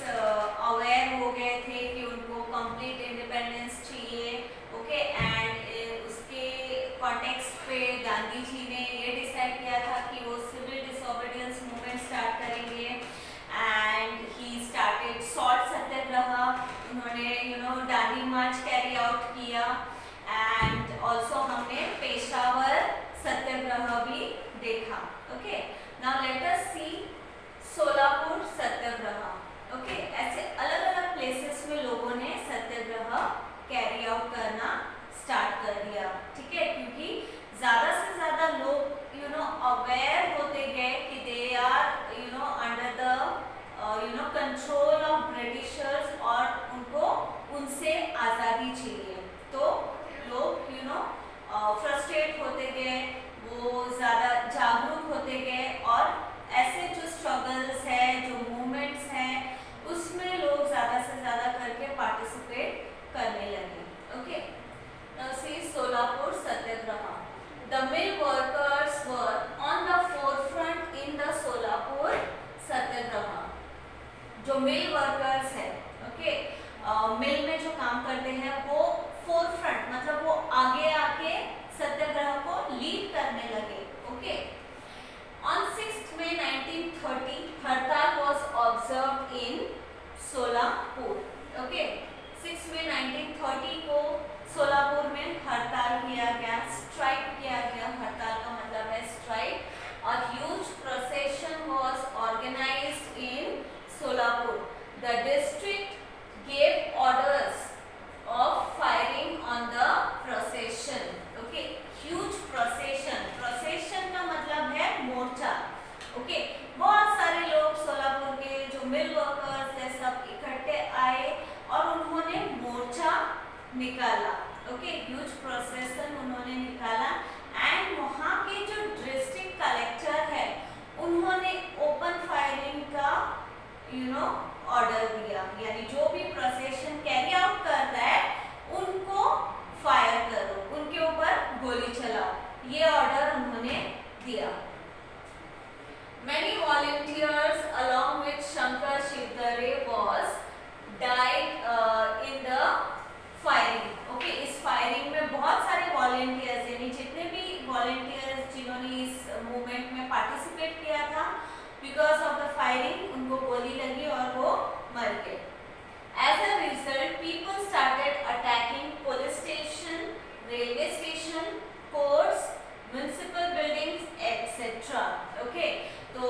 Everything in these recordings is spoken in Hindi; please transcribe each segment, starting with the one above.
अवेयर हो गए थे कि उनको कंप्लीट इंडिपेंडेंस चाहिए। ओके, एंड उसके कॉन्टेक्स्ट पे गांधी जी ने ये डिसाइड किया था कि वो सिविल डिसोबीडियंस मूवमेंट स्टार्ट करेंगे एंड ही स्टार्टेड सॉल्ट सत्याग्रह। उन्होंने दांडी मार्च कैरी आउट किया एंड ऑल्सो हमने पेशावर सत्याग्रह भी देखा। ओके, नाउ लेट अस सी सोलापुर सत्याग्रह। ओके, ऐसे अलग अलग प्लेसेस में लोगों ने सत्याग्रह कैरी आउट करना स्टार्ट कर दिया। ठीक है, क्योंकि ज्यादा से ज्यादा लोग अवेयर होते गए कि they are under the control of Britishers और उनको उनसे आज़ादी चाहिए। तो लोग फ्रस्ट्रेट होते गए, वो ज़्यादा जागरूक होते गए और ऐसे जो स्ट्रगल्स है, जो मूवमेंट्स हैं, उसमें लोग ज़्यादा से ज़्यादा करके पार्टिसिपेट करने लगे। Okay, now see Solapur satyagraha. The mill workers were on the forefront in the Solapur satyagraha. जो मिल वर्कर्स है, ओके, मिल में जो काम करते हैं वो फोरफ्रंट मतलब वो आगे आके सत्याग्रह को लीड करने लगे। ओके, ऑन 6 मई 1930 हड़ताल was observed in Solapur. Okay, 6 मई 1930 को सोलापुर में हड़ताल किया गया, स्ट्राइक किया गया। हड़ताल का मतलब है strike. A huge procession was organized in Solapur. The district gave orders of firing on the procession. Okay, huge procession. Procession का मतलब है मोर्चा। Okay, बहुत सारे लोग सोलापुर के जो मिल वर्कर्स है सब इकट्ठे आए और उन्होंने मोर्चा निकाला। ओके, ह्यूज प्रोसेसन उन्होंने निकाला एंड वहाँ के जो डिस्ट्रिक्ट कलेक्टर है उन्होंने ओपन फायरिंग का ऑर्डर दिया, यानी जो भी प्रोसेशन कैरी आउट कर रहा है उनको फायर करो, उनके ऊपर गोली चलाओ, ये ऑर्डर उन्होंने दिया। Many volunteers along with Shankar Shivdare was died in the firing. Okay, इस फायरिंग में बहुत सारे वॉलेंटियर्स यानी जितने भी वॉलेंटियर्स जिन्होंने इस मूवमेंट में पार्टिसिपेट किया था, बिकॉज ऑफ द फायरिंग उनको गोली लगी और वो मर गए। As a result people started attacking police station, railway station, courts, municipal buildings etcetera. Okay, तो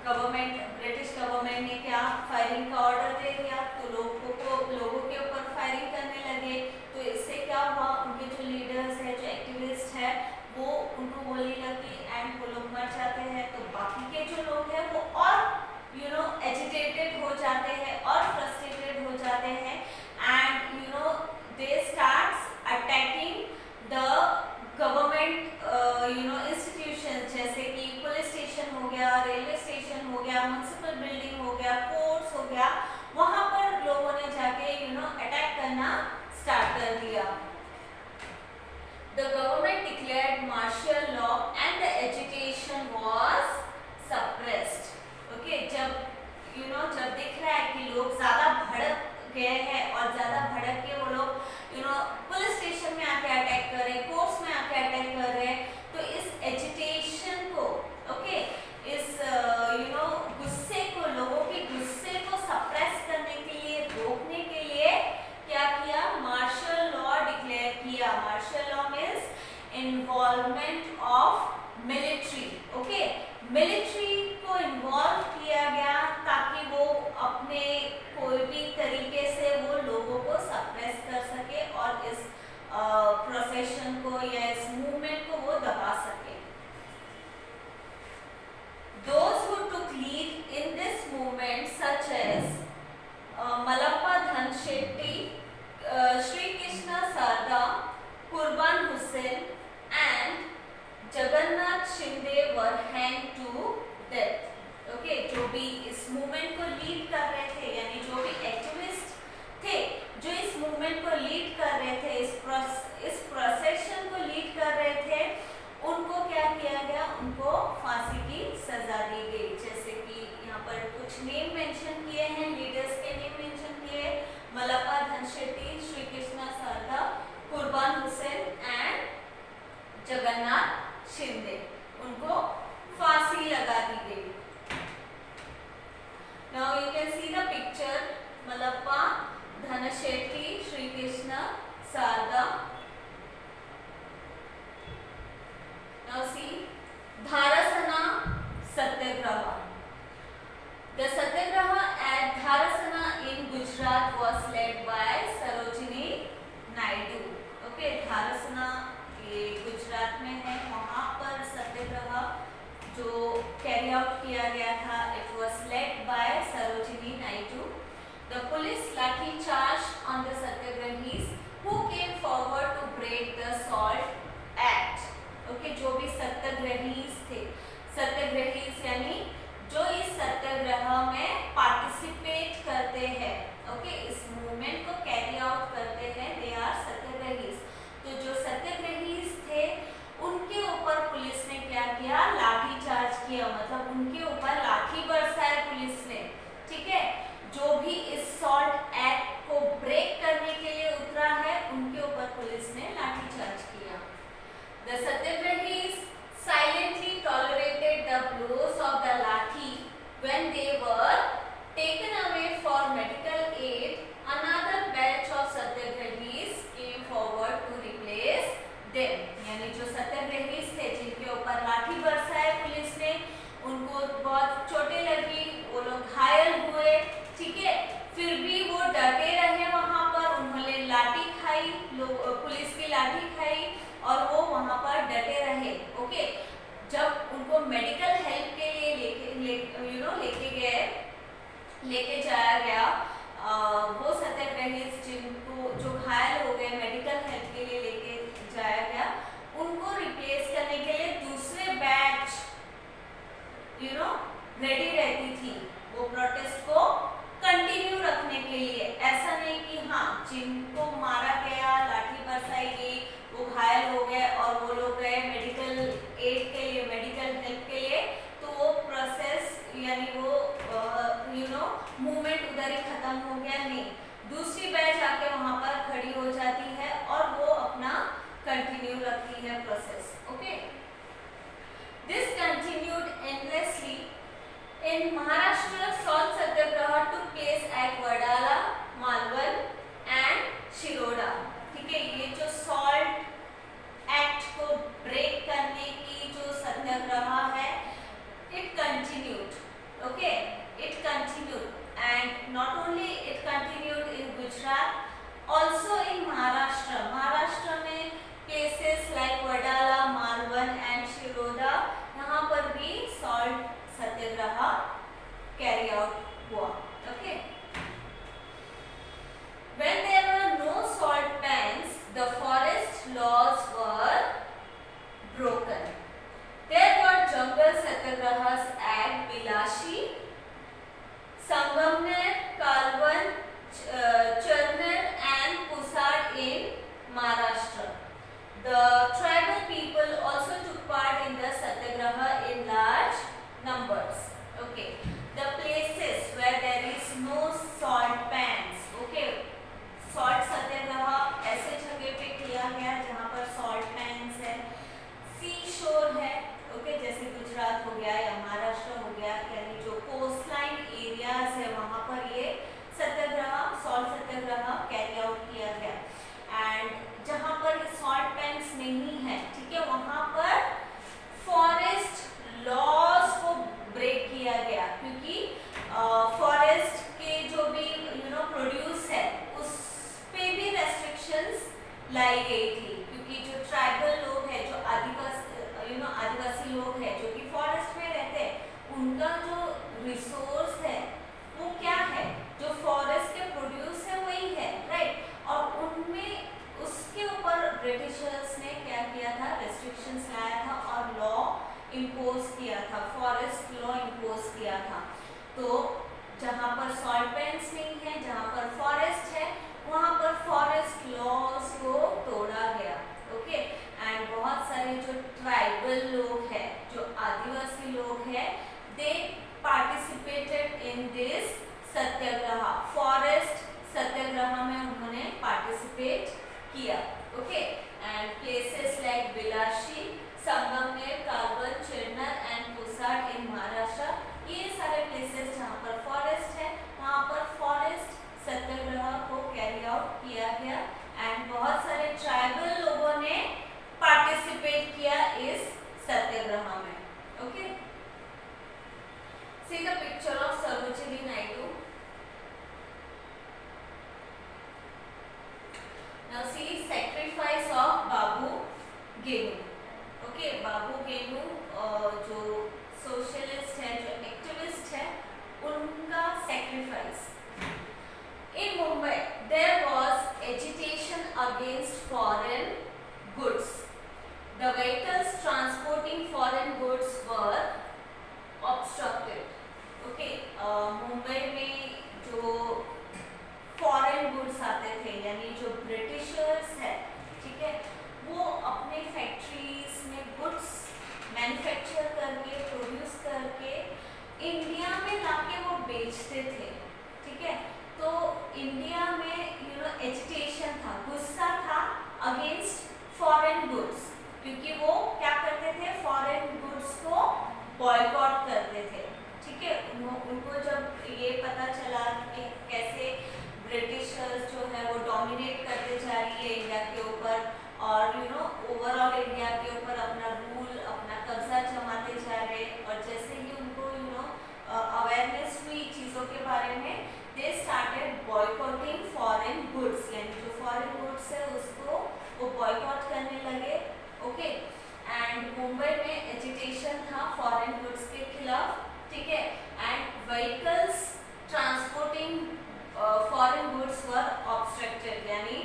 गवर्नमेंट, ब्रिटिश गवर्नमेंट ने क्या फायरिंग का ऑर्डर दे दिया तो लोगों के ऊपर फायरिंग करने लगे। तो इससे क्या हुआ, उनके जो लीडर्स है, जो एक्टिविस्ट है, वो उनको गोली लगी एंड वो लोग मर जाते हैं। तो बाकी के जो लोग हैं वो और एजिटेटेड हो जाते हैं और फ्रस्ट्रेटेड हो जाते हैं and they starts attacking the government institutions, जैसे कि पुलिस स्टेशन हो गया, रेलवे स्टेशन हो गया, म्युनिसिपल बिल्डिंग हो गया, कोर्ट्स हो गया, वहां पर लोगों ने जाके अटैक करना स्टार्ट कर दिया। The government declared martial law and the agitation was suppressed. Okay, जब दिख रहा है कि लोग ज्यादा भड़क गए हैं और ज्यादा भड़क के वो लोग पुलिस स्टेशन में आके अटैक कर रहे हैं, कोर्ट्स में आके अटैक कर रहे हैं, तो इस एजिटेशन को, ओके, इस गुस्से को, लोगों के गुस्से को सप्रेस करने के लिए, रोकने के लिए क्या किया, मार्शल लॉ डिक्लेयर किया। Martial law means involvement of military. Okay, military को इन्वॉल्व किया गया ताकि वो अपने कोई भी तरीके से वो लोगों को सप्रेस कर सके और इस शिंदे, उनको फांसी लगा दी गई। Now you can see the picture, Mallappa, Dhanshetti, Shri Krishna, Sharda. Now see Dharasana Satyagraha. The Satyagraha at Dharasana in Gujarat was led by Sarojini Naidu. Okay, Dharasana ये गुजरात में है, वहाँ पर सत्याग्रह जो कैरी आउट किया गया था, it was led by Sarojini Naidu. The police lathi charged on the Satyagrahis who came forward to break the SALT Act. Okay, जो भी सत्याग्रहीस थे, सत्याग्रहीस यानी जो इस सत्याग्रह में पार्टिसिपेट करते हैं, ओके, इस मूवमेंट को कैरी आउट करते हैं, दे आर सत्याग्रहीस. तो जो सत्याग्रहीस थे उनके ऊपर पुलिस ने क्या किया, लाठी चार्ज किया, मतलब उनके ऊपर लाठी बरसाए पुलिस ने. ठीक है, जो भी इस सॉल्ट एक्ट को ब्रेक करने के लिए उतरा है उनके ऊपर पुलिस ने लाठी चार्ज किया. The Satyagrahis silently tolerated the blows of the lathi when they were taken away for medical aid. Another batch of Satyagrahis came forward to replace them. यानी जो सत्याग्रहीस थे जिनके ऊपर लाठी बरसाए पुलिस ने, उनको बहुत चोटें लगी, वो लोग घायल हुए. ठीक है, फिर भी वो डटे रहे वहाँ पर, उन्होंने लाठी खाई, पुलिस की लाठी खाई और वो वहाँ पर डटे रहे. ओके, जब उनको मेडिकल हेल्प के लिए लेके जाया गया, वो सत्याग्रही जिनको जो घायल हो गए, मेडिकल हेल्प के लिए लेके जाया गया, उनको रिप्लेस करने के लिए दूसरे बैच रेडी रहती थी वो प्रोटेस्ट को कंटिन्यू रखने के लिए. ऐसा नहीं कि हाँ जिनको मारा गया, लाठी बरसाई गई, वो घायल हो गए और वो लोग गए मेडिकल एड के लिए, मेडिकल हेल्प के लिए, तो वो प्रोसेस यानी वो मूवमेंट उधर ही खत्म हो गया. नहीं, दूसरी बैच आके वहाँ पर खड़ी हो जाती है और वो अपना कंटिन्यू रखती है process. Okay, this continued endlessly. In Maharashtra, salt satyagraha took place at Wadala, Malwan and Shiroda. ठीक है, ये जो सॉल्ट एक्ट को ब्रेक करने की जो सत्याग्रह है, it continued. Okay, it continued, and not only it continued in Gujarat, also in Maharashtra. Maharashtra में places like Wadala, Malwan and Shiroda, यहाँ पर भी सॉल्ट सत्याग्रह कैरी आउट हुआ. Okay, when there were no salt pans, the forest laws were broken. There were jungle satyagrahas at Bilashi, Sangamner, Kalwan, Charner and Pusad in Maharashtra. The tribal people also took part in the satyagraha in large numbers. Okay, the places where there is no salt pans. Okay, salt सत्याग्रह ऐसे जगह पे किया गया जहाँ पर salt pans है, सी शोर है. ओके, जैसे गुजरात हो गया या महाराष्ट्र हो गया, यानी जो कोस्ट लाइन एरियाज है वहाँ पर ये सत्याग्रह, सॉल्ट सत्याग्रह कैरी आउट किया गया. एंड जहाँ पर सॉल्ट पैंस नहीं है, ठीक है, वहाँ पर फॉरेस्ट लॉज को ब्रेक किया गया, क्योंकि फॉरेस्ट के जो भी प्रोड्यूस है उस पे भी रेस्ट्रिक्शंस लाई गई थी, क्योंकि जो ट्राइबल लोग हैं, जो आदिवासी लोग हैं जो कि फॉरेस्ट में रहते हैं, उनका जो रिसोर्स है वो क्या है, जो फॉरेस्ट के प्रोड्यूस है वही है, राइट. और उनमें उसके ऊपर ब्रिटिशर्स ने क्या किया था, रेस्ट्रिक्शंस लाया था और लॉ इम्पोज किया था, फॉरेस्ट लॉ इम्पोज किया था. तो जहाँ पर सॉल्ट पैंस नहीं है, जहाँ पर फॉरेस्ट है, वहाँ पर फॉरेस्ट लॉज को तोड़ा गया. ओके, एंड बहुत सारे जो ट्राइबल लोग हैं, जो आदिवासी लोग हैं, they participated in this satyagraha, forest satyagraha में उन्होंने पार्टिसिपेट किया. Okay, and places like Bilashi, Sangamner the vehicles transporting foreign goods were obstructed. Okay, Mumbai में जो फॉरेन गुड्स आते थे यानी जो ब्रिटिशर्स है, ठीक है, वो अपने फैक्ट्रीज में गुड्स मैन्युफैक्चर करके प्रोड्यूस करके इंडिया में लाके वो बेचते थे, ठीक है। तो इंडिया में एजिटेशन था, गुस्सा था अगेंस्ट फॉरेन गुड्स, क्योंकि वो क्या करते थे, फॉरेन गुड्स को बॉयकॉट करते थे, ठीक है। उनको जब ये पता चला कि कैसे ब्रिटिशर्स जो है वो डोमिनेट करते जा रही है इंडिया के ऊपर और ओवरऑल इंडिया के ऊपर अपना रूल अपना कब्जा जमाते जा रहे, और जैसे ही उनको अवेयरनेस हुई चीज़ों के बारे में, they started boycotting foreign goods, यानी जो फॉरेन गुड्स है उसको वो बॉयकॉट करने लगे। ओके, एंड मुंबई में एजिटेशन था फॉरेन गुड्स के खिलाफ, ठीक है। And vehicles transporting foreign goods were obstructed, यानी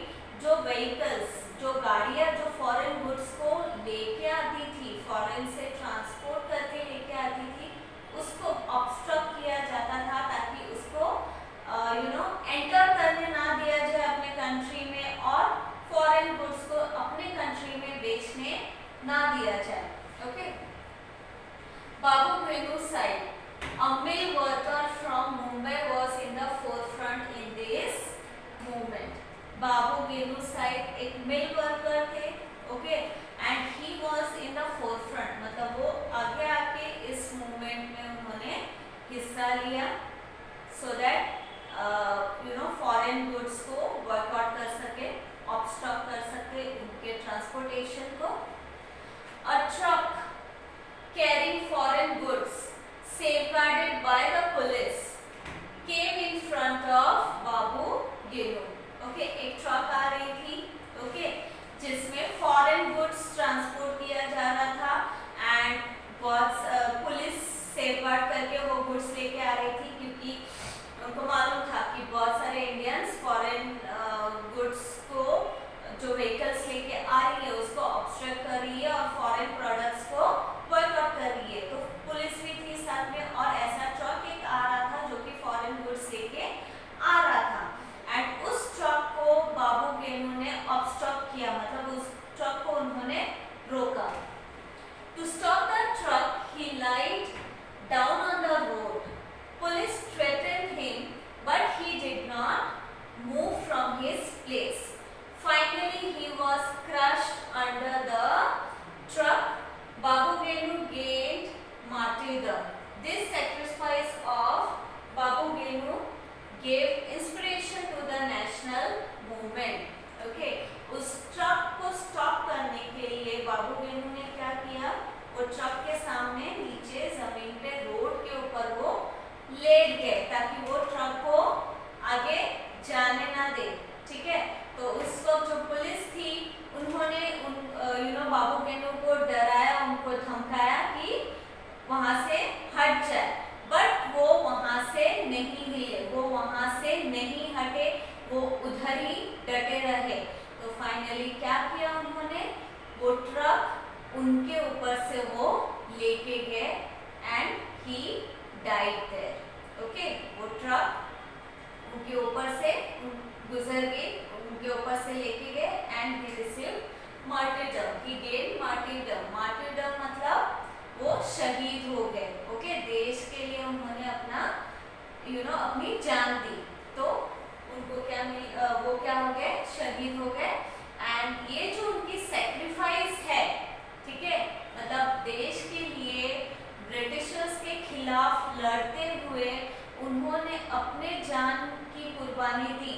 जो व्हीकल्स जो गाड़ियाँ जो फॉरेन गुड्स को लेके आती थी, फॉरेन से ट्रांसपोर्ट करके लेके आती थी, उसको ऑब्स्ट्रक्ट किया जाता था ताकि उसको एंटर करने ना दिया जाए अपने कंट्री में और फॉरेन गुड्स को अपने कंट्री में बेचने ना दिया जाए। Okay, Babu Genu side, a mill worker from Mumbai was in the forefront in this movement. Babu Genu side एक मिल वर्कर थे, okay, and he was in the forefront, मतलब वो आगे आके इस मूवमेंट में उन्होंने हिस्सा लिया, सो दैट फॉरेन गुड्स को बॉयकॉट कर सके, ऑब्स्ट्रक्ट कर सके उनके ट्रांसपोर्टेशन को। A truck carrying foreign goods safeguarded by the police came in front of Babu Genu. Okay, एक ट्रक आ रही थी, ओके, जिसमें फॉरेन गुड्स ट्रांसपोर्ट किया जा रहा था एंड पुलिस सेफगार्ड करके वो गुड्स लेके आ रही थी, क्योंकि उनको मालूम था कि बहुत सारे इंडियंस फॉरेन गुड्स को जो व्हीकल्स लेके आ रही है उसको ऑब्स्ट्रक्ट कर रही है और फॉरेन प्रोडक्ट्स को बॉयकॉट कर रही है। तो पुलिस भी थी साथ में और ऐसा ट्रक एक आ रहा था जो कि फॉरेन गुड्स लेके आ रहा था एंड उस ट्रक को बाबू गेनू ने ऑब्स्ट्रक्ट किया, मतलब उस ट्रक को उन्होंने रोका। To stop the truck he lied down on the road, police threatened him but he did not move from his place. Finally, he was crushed under the truck. Babu Genu gained martyrdom. This sacrifice of Babu Genu gave inspiration to the national movement. Okay, उस ट्रक को स्टॉप करने के लिए बाबू गेनू ने क्या किया, वो ट्रक के सामने नीचे जमीन पे रोड के ऊपर वो लेट गए ताकि वो ट्रक को आगे जाने ना दे, ठीक है। तो उस वक्त जो पुलिस थी उन्होंने बाबू गेनू को डराया, उनको धमकाया कि वहां से हट जाए, बट वो वहां से नहीं हिले, वो वहां से नहीं हटे, वो उधर ही डटे रहे। तो फाइनली क्या किया उन्होंने, वो ट्रक उनके ऊपर से वो लेके गए and he died there. Okay, वो ट्रक उनके ऊपर से गुजर गई, उनके ऊपर से लेके गए and he received martyrdom, he gain martyrdom. Martyrdom मतलब वो शहीद हो गए, ओके, देश के लिए उन्होंने अपना अपनी जान दी, तो उनको क्या वो क्या हो गए, शहीद हो गए। एंड ये जो उनकी सेक्रीफाइस है, ठीक है, मतलब देश के लिए ब्रिटिशर्स के खिलाफ लड़ते हुए उन्होंने अपने जान की कुर्बानी दी,